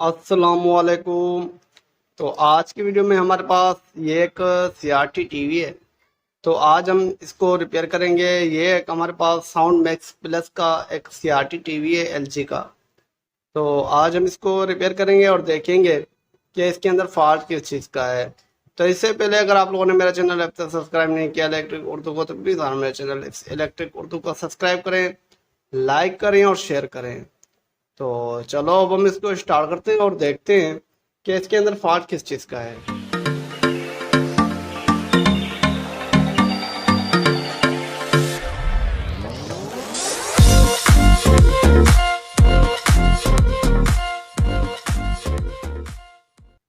अस्सलामुअलैकुम। तो आज की वीडियो में हमारे पास ये एक सीआरटी टीवी है। तो आज हम इसको रिपेयर करेंगे। ये एक हमारे पास साउंड मैक्स प्लस का एक सीआरटी टीवी है एलजी का। तो आज हम इसको रिपेयर करेंगे और देखेंगे कि इसके अंदर फॉल्ट किस चीज़ का है। तो इससे पहले अगर आप लोगों ने मेरा चैनल अब तक सब्सक्राइब नहीं किया इलेक्ट्रिक उर्दू को, तो प्लीज़ मेरे चैनल इलेक्ट्रिक उर्दू को सब्सक्राइब करें, लाइक करें और शेयर करें। तो चलो अब हम इसको स्टार्ट करते हैं और देखते हैं कि इसके अंदर फॉल्ट किस चीज़ का है।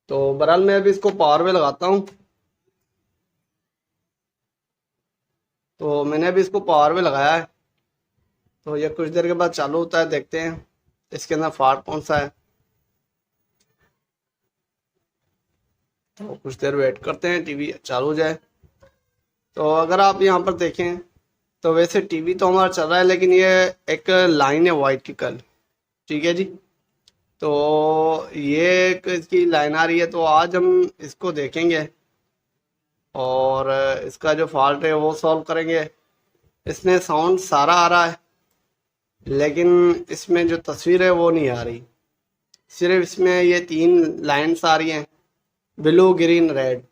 तो बहरहाल मैं अभी इसको पावर में लगाता हूँ। तो मैंने अभी इसको पावर में लगाया है। तो ये कुछ देर के बाद चालू होता है, देखते हैं इसके अंदर फॉल्ट कौन सा है। तो कुछ देर वेट करते हैं टीवी चालू हो जाए। तो अगर आप यहाँ पर देखें तो वैसे टीवी तो हमारा चल रहा है, लेकिन ये एक लाइन है वाइट की कल। ठीक है जी। तो ये एक इसकी लाइन आ रही है। तो आज हम इसको देखेंगे और इसका जो फॉल्ट है वो सॉल्व करेंगे। इसमें साउंड सारा आ रहा है, लेकिन इसमें जो तस्वीर है वो नहीं आ रही। सिर्फ इसमें ये तीन लाइंस आ रही हैं, ब्लू ग्रीन रेड।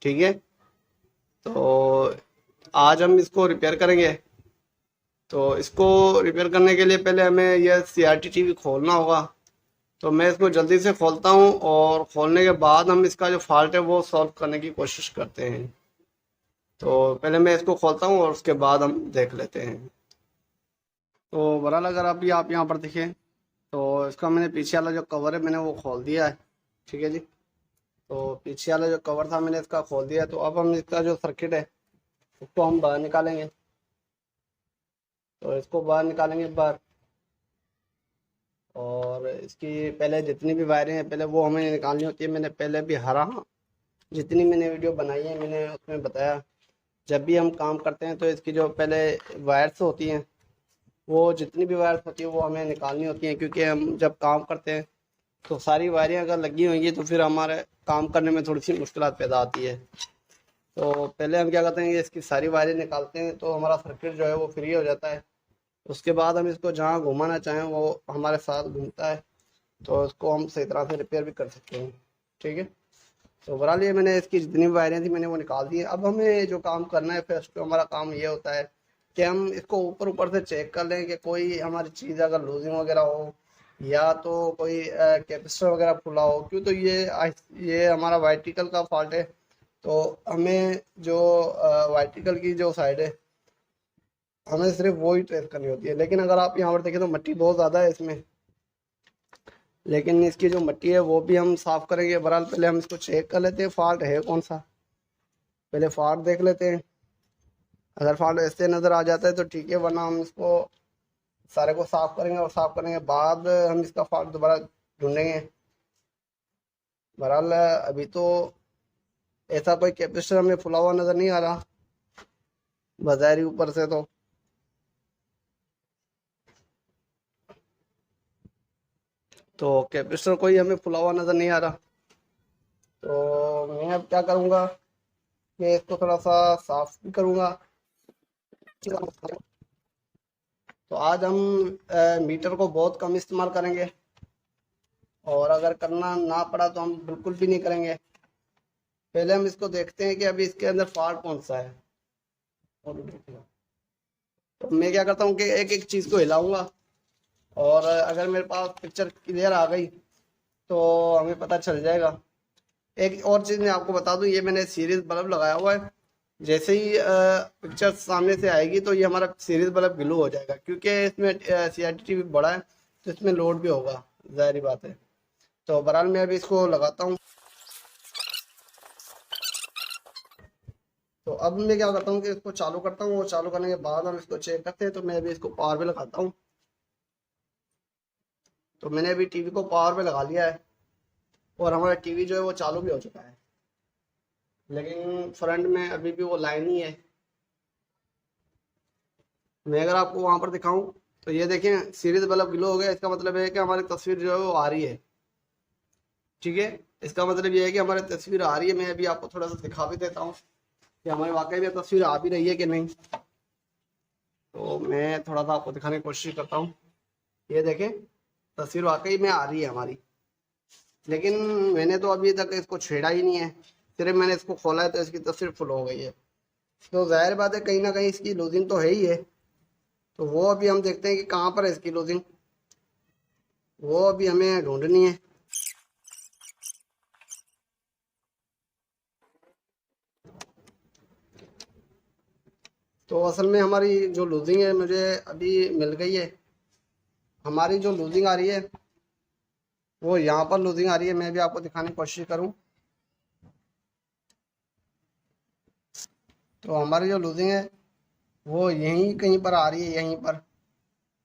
ठीक है। तो आज हम इसको रिपेयर करेंगे। तो इसको रिपेयर करने के लिए पहले हमें यह सीआरटी टीवी खोलना होगा। तो मैं इसको जल्दी से खोलता हूँ और खोलने के बाद हम इसका जो फॉल्ट है वो सॉल्व करने की कोशिश करते हैं। तो पहले मैं इसको खोलता हूँ और उसके बाद हम देख लेते हैं। तो बहरहाल अगर आप यहाँ पर देखें तो इसका मैंने पीछे वाला जो कवर है मैंने वो खोल दिया है। ठीक है जी। तो पीछे वाला जो कवर था मैंने इसका खोल दिया है। तो अब हम इसका जो सर्किट है उसको हम बाहर निकालेंगे। तो इसको बाहर निकालेंगे बाहर, और इसकी पहले जितनी भी वायरें हैं पहले वो हमें निकालनी होती है। मैंने पहले भी हरा जितनी मैंने वीडियो बनाई है मैंने उसमें बताया, जब भी हम काम करते हैं तो इसकी जो पहले वायर्स होती हैं वो जितनी भी वायर्स होती है वो हमें निकालनी होती हैं, क्योंकि हम जब काम करते हैं तो सारी वायरें अगर लगी होंगी तो फिर हमारे काम करने में थोड़ी सी मुश्किलात पैदा आती है। तो पहले हम क्या करते हैं कि इसकी सारी वायरें निकालते हैं, तो हमारा सर्किट जो है वो फ्री हो जाता है। उसके बाद हम इसको जहाँ घुमाना चाहें वो हमारे साथ घूमता है, तो इसको हम सही तरह से रिपेयर भी कर सकते हैं। ठीक है। तो बहरहाल ये मैंने इसकी जितनी भी वायरें थी मैंने वो निकाल दी है। अब हमें जो काम करना है फर्स्ट तो हमारा काम ये होता है कि हम इसको ऊपर ऊपर से चेक कर लें कि कोई हमारी चीज़ अगर लूजिंग वगैरह हो, या तो कोई कैपेसिटर वगैरह खुला हो। क्यों, तो ये हमारा वर्टिकल का फॉल्ट है। तो हमें जो वर्टिकल की जो साइड है हमें सिर्फ वो ही ट्रेस करनी होती है। लेकिन अगर आप यहाँ पर देखें तो मिट्टी बहुत ज़्यादा है इसमें, लेकिन इसकी जो मिट्टी है वो भी हम साफ़ करेंगे। बहरहाल पहले हम इसको चेक कर लेते हैं फॉल्ट है कौन सा। पहले फॉल्ट देख लेते हैं। अगर फॉल्ट ऐसे नज़र आ जाता है तो ठीक है, वरना हम इसको सारे को साफ़ करेंगे और साफ़ करने के बाद हम इसका फॉल्ट दोबारा ढूंढेंगे। बहरहाल अभी तो ऐसा कोई कैपेसिटर हमें खुला हुआ नज़र नहीं आ रहा बाज़ारी ऊपर से। तो कैपेसिटर कोई हमें खुला हुआ नज़र नहीं आ रहा। तो मैं अब क्या करूँगा कि इसको थोड़ा सा साफ भी करूँगा। तो आज हम मीटर को बहुत कम इस्तेमाल करेंगे, और अगर करना ना पड़ा तो हम बिल्कुल भी नहीं करेंगे। पहले हम इसको देखते हैं कि अभी इसके अंदर फॉल्ट कौन सा है। तो मैं क्या करता हूँ कि एक एक चीज़ को हिलाऊंगा, और अगर मेरे पास पिक्चर क्लियर आ गई तो हमें पता चल जाएगा। एक और चीज़ मैं आपको बता दूं, ये मैंने सीरीज बल्ब लगाया हुआ है। जैसे ही पिक्चर सामने से आएगी तो ये हमारा सीरीज बल्ब ग्लो हो जाएगा, क्योंकि इसमें सीआरटी भी बड़ा है तो इसमें लोड भी होगा, जाहिर बात है। तो बहरहाल मैं अभी इसको लगाता हूँ। तो अब मैं क्या करता हूँ कि इसको चालू करता हूँ, और चालू करने के बाद हम इसको चेक करते हैं। तो मैं अभी इसको पावर पे लगाता हूँ। तो मैंने अभी टीवी को पावर पे लगा लिया है, और हमारा टीवी जो है वो चालू भी हो चुका है, लेकिन फ्रंट में अभी भी वो लाइन ही है। मैं अगर आपको वहां पर दिखाऊं तो ये देखें सीरीज बल्ब ग्लो हो गया, इसका मतलब है कि हमारी तस्वीर जो है वो आ रही है। ठीक है। इसका मतलब ये है कि हमारी तस्वीर आ रही है। मैं अभी आपको थोड़ा सा दिखा भी देता हूँ कि हमारी वाकई में तस्वीर आ भी रही है कि नहीं। तो मैं थोड़ा सा आपको दिखाने की कोशिश करता हूँ। ये देखें, तस्वीर वाकई में आ रही है हमारी, लेकिन मैंने तो अभी तक इसको छेड़ा ही नहीं है। सिर्फ मैंने इसको खोला है तो इसकी तस्वीर फुल हो गई है। तो जाहिर बात है कहीं ना कहीं इसकी लूजिंग तो है ही है। तो वो अभी हम देखते हैं कि कहाँ पर है इसकी लूजिंग, वो अभी हमें ढूंढनी है। तो असल में हमारी जो लूजिंग है मुझे अभी मिल गई है। हमारी जो लूजिंग आ रही है वो यहाँ पर लूजिंग आ रही है। मैं भी आपको दिखाने की कोशिश करूँ तो हमारी जो लूजिंग है वो यहीं कहीं पर आ रही है, यहीं पर।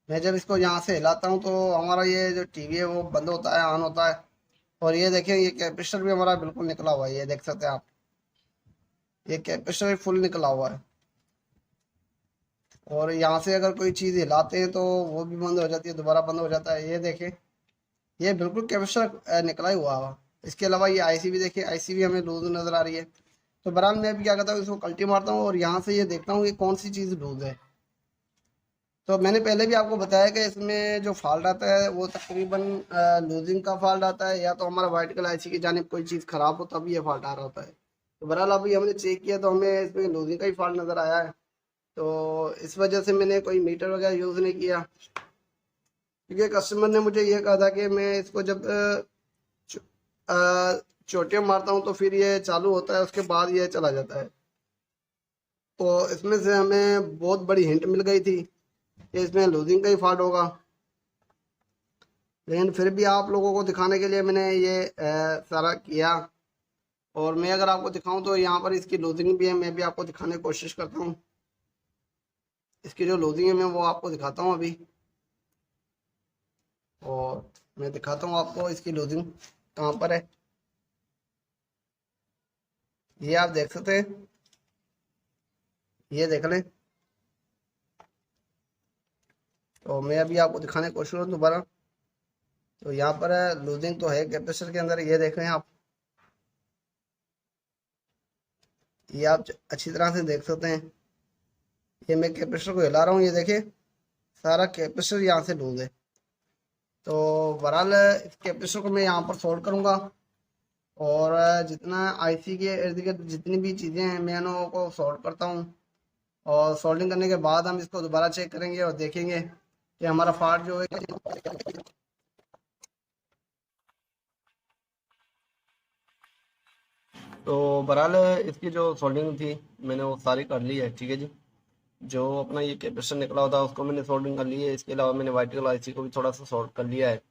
मैं जब इसको यहाँ से हिलाता हूँ तो हमारा ये जो टीवी है वो बंद होता है, ऑन होता है। और ये देखें, ये कैपेसिटर भी हमारा बिल्कुल निकला हुआ है, ये देख सकते हैं आप, ये कैपेसिटर भी फुल निकला हुआ है। और यहाँ से अगर कोई चीज़ हिलाते हैं तो वो भी बंद हो जाती है, दोबारा बंद हो जाता है। ये देखें, ये बिल्कुल कैपेसिटर निकला ही हुआ है। इसके अलावा ये आईसी भी देखिए, आईसी भी हमें लूज नज़र आ रही है। तो बहरहाल मैं अभी क्या करता हूँ, इसको कल्टी मारता हूँ और यहाँ से ये देखता हूँ कि कौन सी चीज़ लूज है। तो मैंने पहले भी आपको बताया कि इसमें जो फॉल्ट आता है वो तकरीबन लूजिंग का फॉल्ट आता है, या तो हमारा वाइट कलर आईसी की जानिब कोई चीज़ ख़राब हो तब ये फॉल्ट आ रहा होता है। तो बहरहाल अभी हमने चेक किया तो हमें इसमें लूजिंग का ही फॉल्ट नज़र आया है। तो इस वजह से मैंने कोई मीटर वगैरह यूज़ नहीं किया, क्योंकि कस्टमर ने मुझे ये कहा था कि मैं इसको जब चोटियाँ मारता हूँ तो फिर ये चालू होता है, उसके बाद ये चला जाता है। तो इसमें से हमें बहुत बड़ी हिंट मिल गई थी कि इसमें लूजिंग का ही फॉल्ट होगा। लेकिन फिर भी आप लोगों को दिखाने के लिए मैंने ये सारा किया। और मैं अगर आपको दिखाऊं तो यहाँ पर इसकी लूजिंग भी है, मैं भी आपको दिखाने की कोशिश करता हूँ। इसकी जो लूजिंग है मैं वो आपको दिखाता हूँ अभी, और मैं दिखाता हूँ आपको इसकी लूजिंग कहाँ पर है। ये आप देख सकते हैं, ये देख लें। तो मैं अभी आपको दिखाने की कोशिश करूँ दोबारा। तो यहाँ पर लूजिंग तो है कैपेसिटर के अंदर, ये देख रहे हैं आप, ये आप अच्छी तरह से देख सकते हैं। ये मैं कैपेसिटर को हिला रहा हूँ, ये देखिए सारा कैपेसिटर यहाँ से लूज है। तो बहरहाल इस कैपेसिटर को मैं यहाँ पर सोल्ड करूँगा, और जितना आईसी के इर्द गिर्द जितनी भी चीज़ें हैं मैं उनको सोल्ड करता हूँ। और सोल्डिंग करने के बाद हम इसको दोबारा चेक करेंगे और देखेंगे कि हमारा फॉल्ट जो है। तो बहरहाल इसकी जो सोल्डिंग थी मैंने वो सारी कर ली है, ठीक है जी। जो अपना ये कैपेसिटर निकला होता है उसको मैंने सोल्डिंग कर ली है। इसके अलावा मैंने वाइट कलर आईसी को भी थोड़ा सा सोल्ड कर लिया है।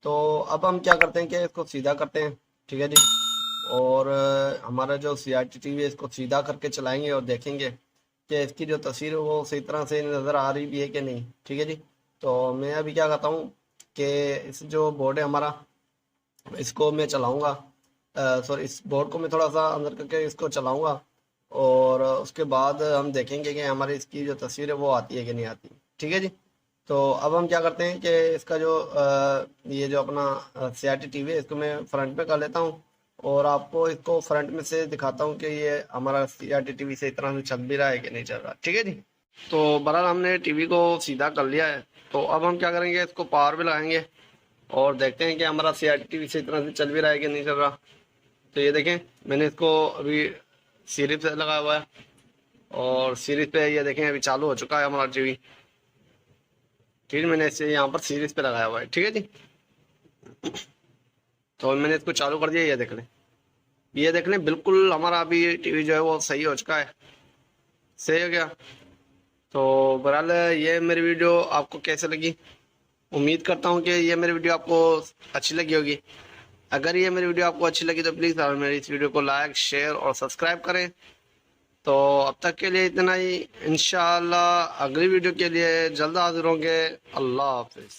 तो अब हम क्या करते हैं कि इसको सीधा करते हैं, ठीक है जी। और हमारा जो CRT टीवी है इसको सीधा करके चलाएंगे और देखेंगे कि इसकी जो तस्वीर है वो सही तरह से नज़र आ रही भी है कि नहीं, ठीक है जी। तो मैं अभी क्या करता हूँ कि इस जो बोर्ड है हमारा, इसको मैं चलाऊँगा, सॉरी इस बोर्ड को मैं थोड़ा सा अंदर करके इसको चलाऊँगा। और उसके बाद हम देखेंगे कि हमारी इसकी जो तस्वीर है वो आती है कि नहीं आती, ठीक है जी। तो अब हम क्या करते हैं कि इसका जो ये जो अपना CRT टीवी है इसको मैं फ्रंट पे कर लेता हूँ, और आपको इसको फ्रंट में से दिखाता हूँ कि ये हमारा CRT टीवी सही तरह से चल भी रहा है कि नहीं चल रहा, ठीक है जी। तो बहरहाल हमने टीवी को सीधा कर लिया है। तो अब हम क्या करेंगे, इसको पावर पे लगाएंगे और देखते हैं कि हमारा CRT टीवी सही तरह से चल भी रहा है कि नहीं चल रहा। तो ये देखें, मैंने इसको अभी सीरीज पे लगाया हुआ है, और सीरीज पे ये देखें अभी चालू हो चुका है हमारा टीवी। ठीक है, मैंने इसे यहाँ पर सीरीज पे लगाया हुआ है, ठीक है जी। तो मैंने इसको चालू कर दिया, ये देख लें, ये देख लें बिल्कुल हमारा अभी टीवी जो है वो सही हो चुका है, सही हो गया। तो बहरहाल ये मेरी वीडियो आपको कैसे लगी, उम्मीद करता हूँ कि ये मेरी वीडियो आपको अच्छी लगी होगी। अगर ये मेरी वीडियो आपको अच्छी लगी तो प्लीज़ मेरी इस वीडियो को लाइक, शेयर और सब्सक्राइब करें। तो अब तक के लिए इतना ही, इंशाअल्लाह अगली वीडियो के लिए जल्द हाजिर होंगे। अल्लाह हाफिज़।